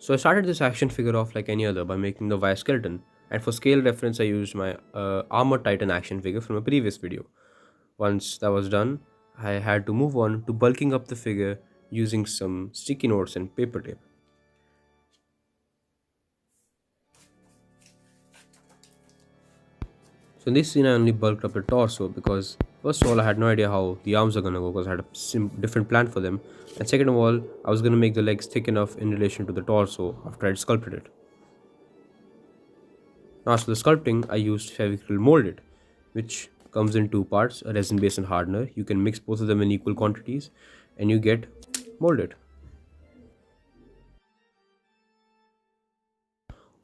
So I started this action figure off like any other by making the wire skeleton, and for scale reference I used my armored titan action figure from a previous video. Once that was done, I had to move on to bulking up the figure using some sticky notes and paper tape. So in this scene I only bulked up the torso because first of all I had no idea how the arms are gonna go because I had a different plan for them, and second of all I was gonna make the legs thick enough in relation to the torso after I'd sculpted it. Now as for the sculpting, I used Fevicryl molded, which comes in two parts, a resin base and hardener. You can mix both of them in equal quantities and you get molded.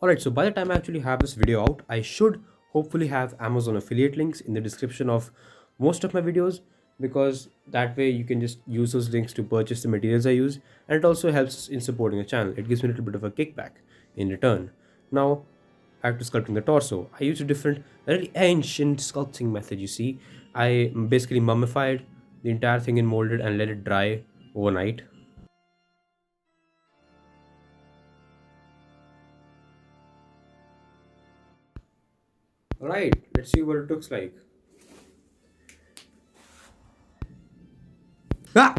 Alright, so by the time I actually have this video out, I should hopefully have Amazon affiliate links in the description of most of my videos, because that way you can just use those links to purchase the materials I use, and it also helps in supporting the channel. It gives me a little bit of a kickback in return. Now, after sculpting the torso, I used a really ancient sculpting method, you see. I basically mummified the entire thing in molded and let it dry overnight. Alright, let's see what it looks like. Ah!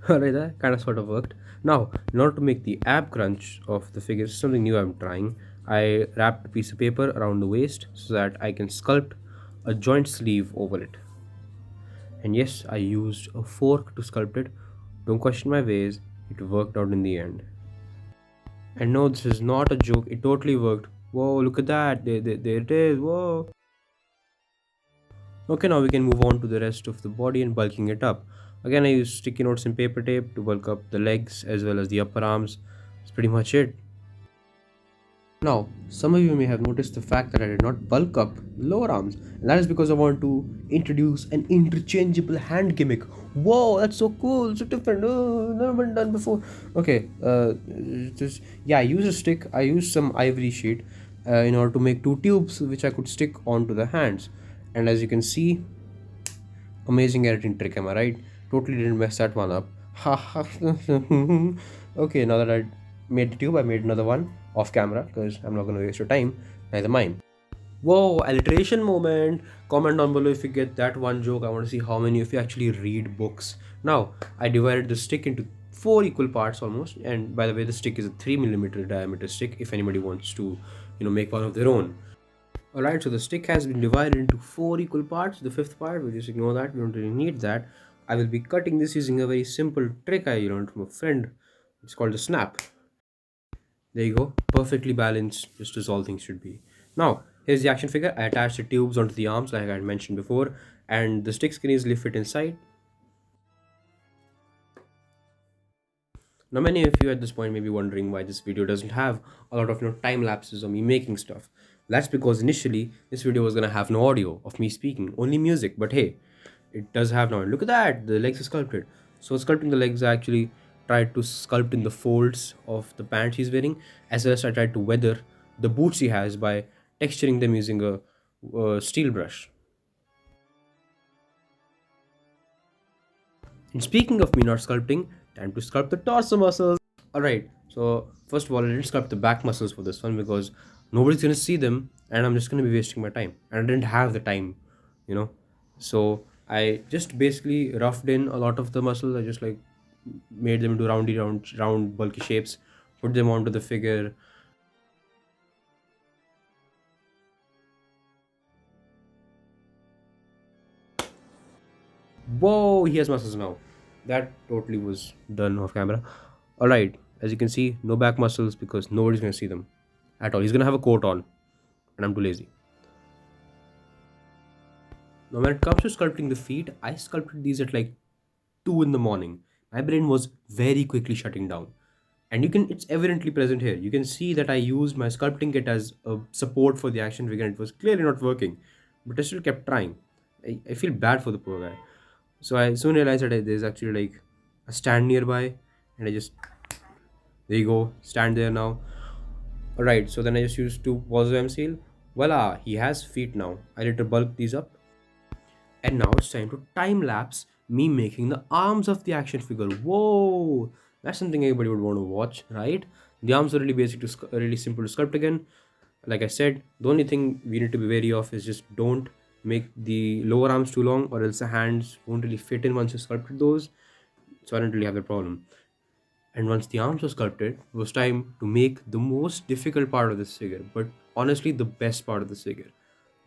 Alright, that kind of sort of worked. Now, in order to make the ab crunch of the figure, something new I'm trying, I wrapped a piece of paper around the waist so that I can sculpt a joint sleeve over it. And yes, I used a fork to sculpt it. Don't question my ways, it worked out in the end. And no, this is not a joke, it totally worked. Whoa, look at that, there it is, whoa. Okay, now we can move on to the rest of the body and bulking it up. Again, I used sticky notes and paper tape to bulk up the legs as well as the upper arms. That's pretty much it. Now, some of you may have noticed the fact that I did not bulk up the lower arms, and that is because I want to introduce an interchangeable hand gimmick. Whoa, that's so cool, so different. Oh, never been done before. Okay, I used a stick. I used some ivory sheet in order to make two tubes which I could stick onto the hands. And as you can see, amazing editing trick, am I right? Totally didn't mess that one up. Okay, now that I made the tube, I made another one off camera because I'm not going to waste your time, neither mine. Whoa, alliteration moment. Comment down below if you get that one joke. I want to see how many of you actually read books. Now, I divided the stick into 4 equal parts almost, and by the way, the stick is a 3mm diameter stick if anybody wants to, make one of their own. Alright, so the stick has been divided into 4 equal parts. The fifth part, we'll just ignore that, we don't really need that. I will be cutting this using a very simple trick I learned from a friend. It's called a snap. There you go, perfectly balanced, just as all things should be. Now, here's the action figure. I attached the tubes onto the arms like I had mentioned before, and the sticks can easily fit inside. Now, many of you at this point may be wondering why this video doesn't have a lot of time lapses of me making stuff. That's because initially this video was gonna have no audio of me speaking, only music. But hey, it does have now. Look at that, the legs are sculpted. So sculpting the legs, I actually tried to sculpt in the folds of the pants he's wearing, as well as I tried to weather the boots he has by texturing them using a steel brush. And speaking of me not sculpting, time to sculpt the torso muscles. Alright, so first of all, I didn't sculpt the back muscles for this one because nobody's gonna see them and I'm just gonna be wasting my time. And I didn't have the time, So I just basically roughed in a lot of the muscles. I just made them into round bulky shapes, put them onto the figure. Whoa, he has muscles now. That totally was done off camera. Alright, as you can see, no back muscles because nobody's gonna see them at all. He's gonna have a coat on, and I'm too lazy. Now when it comes to sculpting the feet, I sculpted these at 2 in the morning. My brain was very quickly shutting down. And it's evidently present here. You can see that I used my sculpting kit as a support for the action figure and it was clearly not working. But I still kept trying. I feel bad for the poor guy. So I soon realized that there's actually a stand nearby, and I just, there you go, stand there now. Alright, so then I just used 2 balls of M seal. Voila, he has feet now. I need to bulk these up. And now it's time to time lapse me making the arms of the action figure. Whoa! That's something everybody would want to watch, right? The arms are really basic to really simple to sculpt again. Like I said, the only thing we need to be wary of is just don't make the lower arms too long, or else the hands won't really fit in once you sculpted those. So I didn't really have that problem. And once the arms were sculpted, it was time to make the most difficult part of this figure, but honestly, the best part of this figure,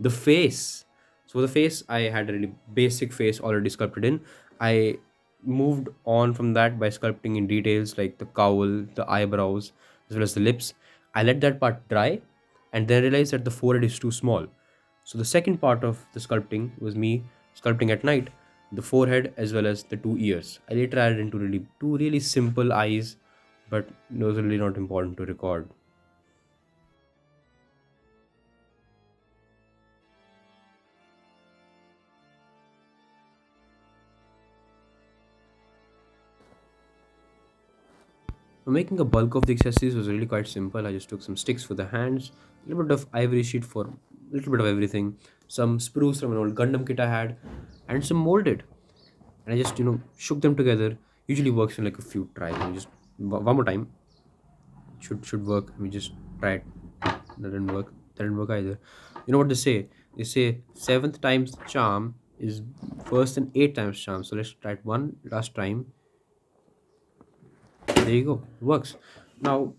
the face. So the face, I had a really basic face already sculpted in. I moved on from that by sculpting in details like the cowl, the eyebrows, as well as the lips. I let that part dry and then realized that the forehead is too small. So the second part of the sculpting was me sculpting at night, the forehead as well as the two ears. I later added into really two really simple eyes, but those are really not important to record. Making a bulk of the accessories was really quite simple. I just took some sticks for the hands, a little bit of ivory sheet for a little bit of everything, some spruce from an old Gundam kit I had, and some molded. And I just shook them together. Usually works in like a few tries. And just one more time should work. We just try it. That didn't work. That didn't work either. You know what they say? They say seventh times charm is worse than eight times charm. So let's try it one last time. There you go. It works. Now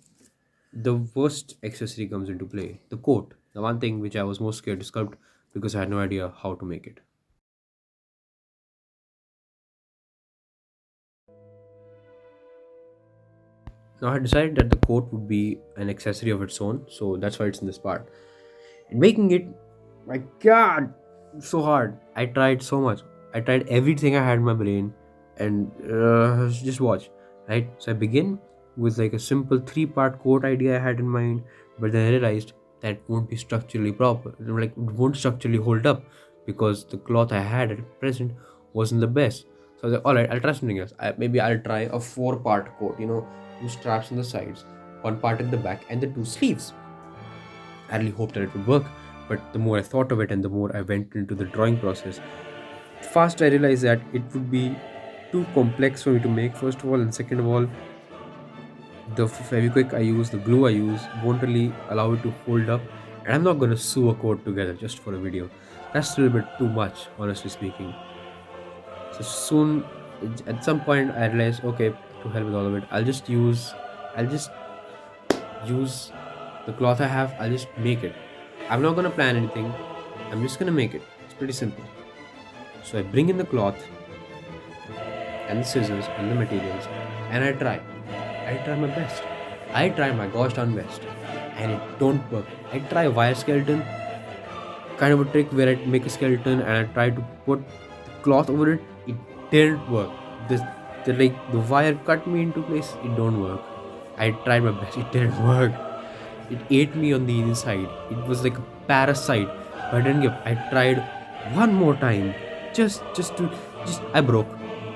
the worst accessory comes into play, the coat, the one thing which I was most scared to sculpt because I had no idea how to make it. Now I decided that the coat would be an accessory of its own, so that's why it's in this part. And making it, my god, so hard. I tried so much. I tried everything I had in my brain, and just watch, right? So I begin with like a simple three-part coat idea I had in mind, but then I realized that won't be structurally proper. Like it won't structurally hold up because the cloth I had at present wasn't the best. So I was like, all right, I'll try something else. Maybe I'll try a four-part coat. Two straps on the sides, one part at the back, and the two sleeves. I really hoped that it would work, but the more I thought of it and the more I went into the drawing process, fast I realized that it would be too complex for me to make, first of all, and second of all, the Feviquick I use, the glue I use, won't really allow it to hold up, and I'm not gonna sew a coat together just for a video. That's a little bit too much, honestly speaking. So soon, at some point, I realized, okay, to hell with all of it. I'll just use the cloth I have. I'll just make it. I'm not gonna plan anything. I'm just gonna make it. It's pretty simple. So I bring in the cloth and the scissors and the materials, and I try. I try my best. I try my gosh darn best, and it don't work. I try a wire skeleton, kind of a trick where I make a skeleton and I try to put the cloth over it. It didn't work. The wire cut me into place. It don't work. I tried my best. It didn't work. It ate me on the inside. It was like a parasite. But I didn't give. I tried one more time. Just I broke.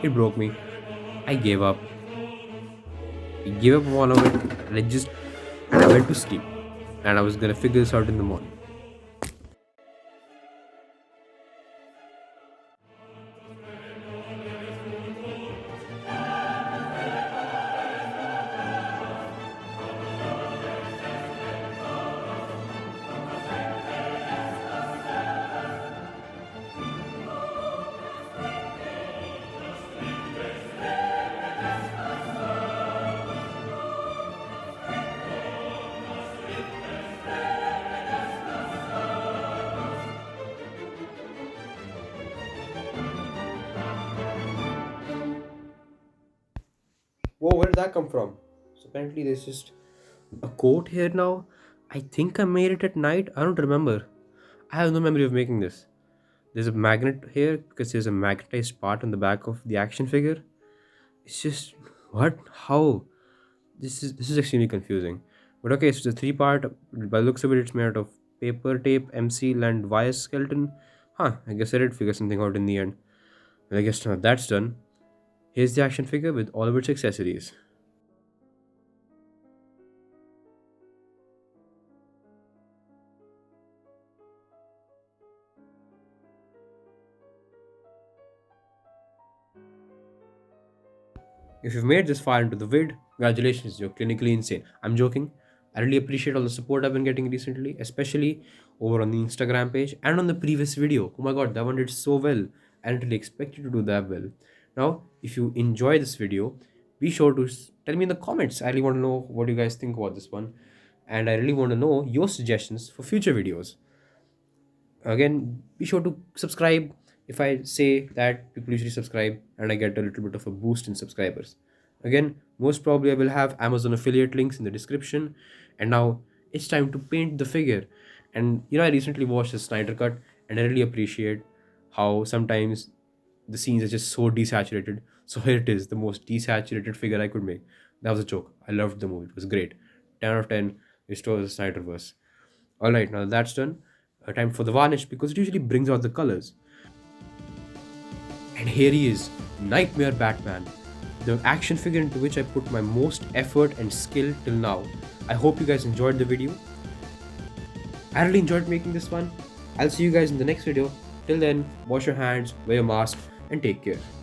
It broke me. I gave up. I gave up one of it. And I went to sleep. And I was gonna figure this out in the morning. Whoa, where did that come from? So apparently there's just a coat here now. I think I made it at night. I don't remember. I have no memory of making this. There's a magnet here because there's a magnetized part on the back of the action figure. It's just what? How? This is extremely confusing. But okay, so the three part by the looks of it, it's made out of paper tape, MC and wire skeleton. Huh, I guess I did figure something out in the end. And I guess now that's done. Here's the action figure with all of its accessories. If you've made this far into the vid, congratulations, you're clinically insane. I'm joking. I really appreciate all the support I've been getting recently, especially over on the Instagram page and on the previous video. Oh my god, that one did so well. I didn't really expect you to do that well. Now, if you enjoy this video, be sure to tell me in the comments. I really want to know what you guys think about this one. And I really want to know your suggestions for future videos. Again, be sure to subscribe. If I say that, people usually subscribe and I get a little bit of a boost in subscribers. Again, most probably I will have Amazon affiliate links in the description. And now it's time to paint the figure. And I recently watched the Snyder cut and I really appreciate how sometimes the scenes are just so desaturated. So here it is, the most desaturated figure I could make. That was a joke. I loved the movie. It was great. 10 out of 10 restores the Snyderverse. Alright, now that's done. Time for the varnish, because it usually brings out the colors. And here he is, Nightmare Batman, the action figure into which I put my most effort and skill till now. I hope you guys enjoyed the video. I really enjoyed making this one. I'll see you guys in the next video. Till then, wash your hands, wear your mask, and take care.